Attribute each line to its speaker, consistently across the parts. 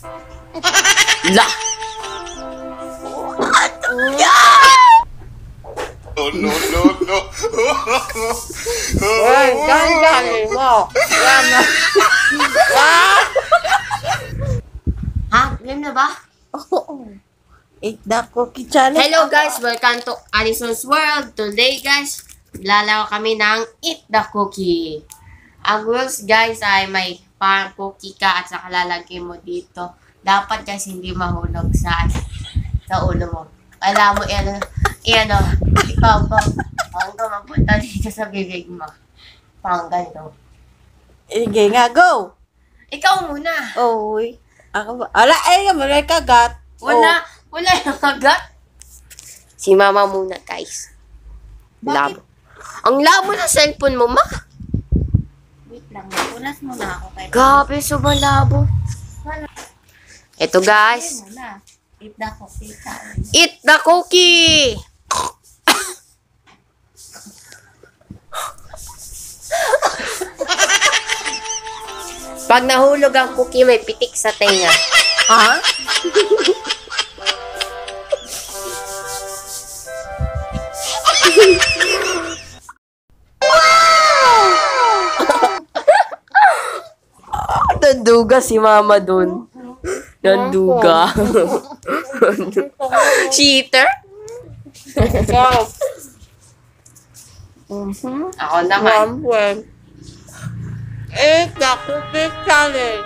Speaker 1: La!
Speaker 2: Oh, no, no, no.
Speaker 1: Uy, galing mo. Yan na. Ha? Game na ba?
Speaker 3: Oo. Eat the cookie challenge.
Speaker 1: Hello guys, welcome to Alison's World. Today guys, lalaro kami ng Eat the Cookie. Ang rules guys ay may parang cookie ka at saka lalagay mo dito. Dapat guys hindi mahulog sa ulo mo. Alam mo, ikaw hanggang mapunta dito sa bibig mo. Pang ganito.
Speaker 3: Sige nga, go.
Speaker 1: Ikaw muna.
Speaker 3: Oy. Ako ba? Ala, ay, wala kagat.
Speaker 1: Wala yung kagat. Si mama muna guys.
Speaker 3: Bakit?
Speaker 1: Labo. Ang labo ng cellphone mo, ma.
Speaker 3: Wait lang, punas muna ako kay.
Speaker 1: Grabe, sumalabo. Ito guys.
Speaker 3: Muna. Eat the cookie challenge.
Speaker 1: Eat the cookie! Pag nahulog ang cookie, may pitik sa tenga.
Speaker 3: Ha?
Speaker 1: Nanduga si mama dun. Nanduga. Cheater? Ako naman.
Speaker 3: Eat the cookie challenge.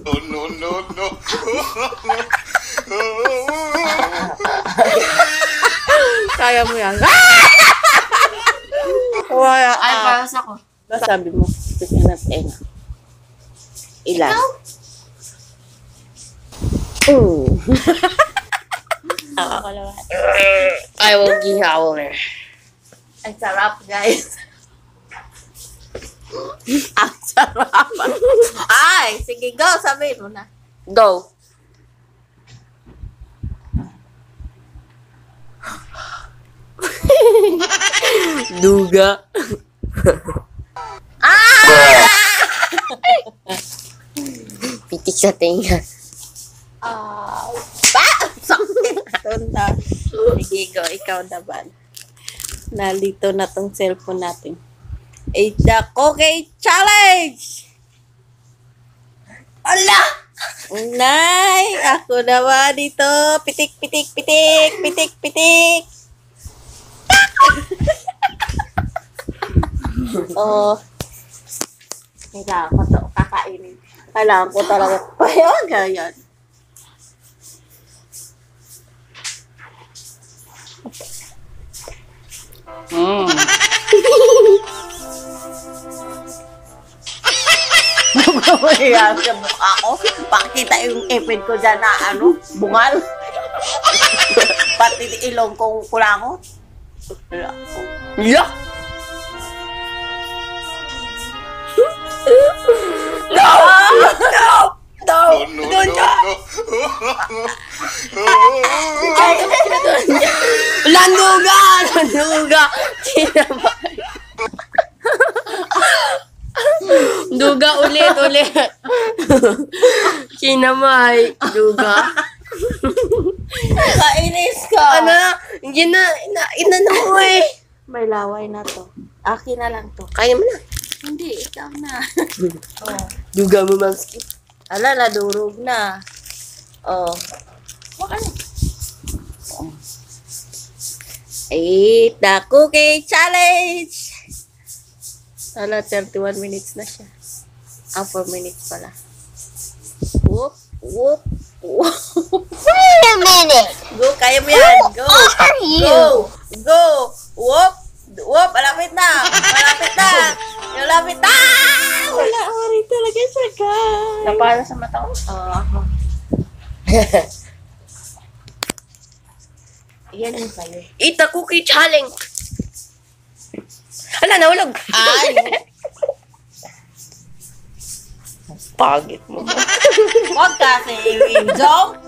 Speaker 2: Oh, no, no, no.
Speaker 3: Kaya mo yan. Wala.
Speaker 1: Ay, paras ako.
Speaker 3: Sabi mo, bigyan ng tenga. Ilan? Ako naman.
Speaker 1: I will give howler.
Speaker 3: Ang sarap, guys. Ang sarap. Ay, sige, go. Sabihin mo na.
Speaker 1: Go. Duga. Pitik sa tenga.
Speaker 3: Sakit. Ito na. Sige, go. Ikaw naman. Nalito na tong cellphone natin. Eat the cookie challenge!
Speaker 1: Ala!
Speaker 3: Nay! Ako naman dito. Pitik, pitik, pitik. Pitik, pitik. Oh. Kailangan ko to kakainin. Kailangan ko talaga. Payaw, ganyan. Ayan, sa mukha ko. Pakita yung ipin ko dyan na bungal. Pati ilong kong kulangot.
Speaker 1: La! No! No!
Speaker 2: Oh, no, no, no.
Speaker 1: Landuga! Landuga! Sinabay. Duga ulit. Sinamay. Duga.
Speaker 3: Kainis ka.
Speaker 1: Ano? Hindi na. Inano mo eh.
Speaker 3: May laway na to. Akin na lang to.
Speaker 1: Kaya mo na.
Speaker 3: Hindi, ikaw na. Oh.
Speaker 1: Duga mo, Mamski.
Speaker 3: Ala, nadurog na. Oh. Eat the cookie challenge! Ala, 31 minutes na siya. 4 minutes pala. Whoop, whoop, whoop.
Speaker 1: Wait a minute.
Speaker 3: Go, kaya mo yan. Go.
Speaker 1: Who are you?
Speaker 3: Go. Go. Whoop. Whoop, malapit na. Malapit na. Malapit na. Wala, rin talaga siya, guys.
Speaker 1: Napala sa mata ko?
Speaker 3: Oo. Yan yung sa'yo.
Speaker 1: Eat the cookie challenge. Hala, nahulog.
Speaker 3: Ay.
Speaker 1: Pagit mo.
Speaker 3: Huwag kasi i-jump.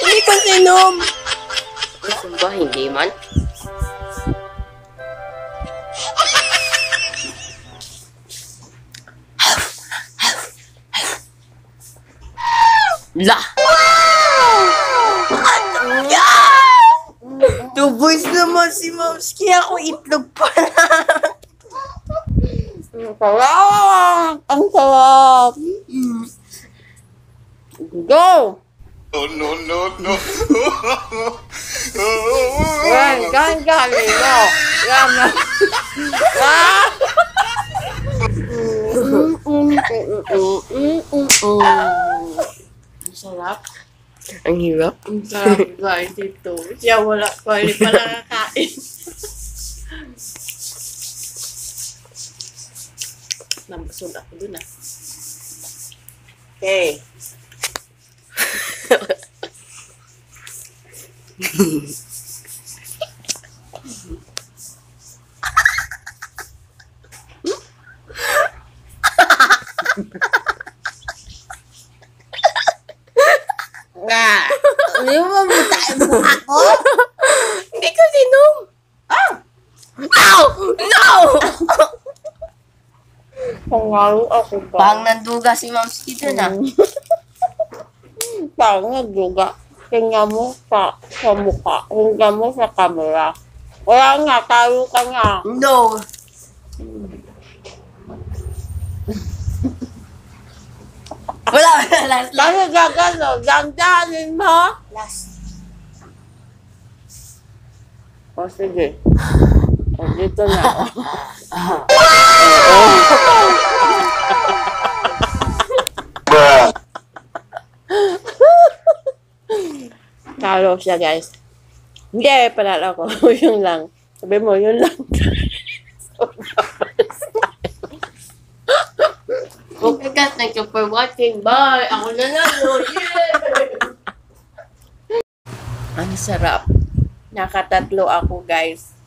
Speaker 1: Hindi ko sinom. Ba, hindi man. La! Two boys naman si Momski. Ako itlog pa lang.
Speaker 3: Ang sarap! Ang sarap! Go!
Speaker 2: No, no, no, no.
Speaker 3: Yan, gan, no. Yan, no. Ah!
Speaker 1: Ang sarap. Ang hirap.
Speaker 3: Ang sarap, guys, ito. Siya wala pa, hindi pa nakakain. Nabusog ako dun, ah. Okay. Nga. Hindi mo mabutain mo ako?
Speaker 1: Hindi ko sinom.
Speaker 3: Ah!
Speaker 1: No! No!
Speaker 3: Pangalo ako ba?
Speaker 1: Pang nanduga si Momski dun ah.
Speaker 3: Pangalo juga. Tingnan mo sa mukha. Tingnan mo sa camera. Wala nga, tayo ka nga.
Speaker 1: No! Wala, last.
Speaker 3: Kasi gagano, dandanin mo.
Speaker 1: Last.
Speaker 3: O sige. O dito na. Talo siya, guys. Hindi, panalo ko. Yun lang. Sabi mo, yun lang.
Speaker 1: Okay guys, thank you for watching. Bye! Ako na lang.
Speaker 3: Ang sarap. Nakatatlo ako, guys.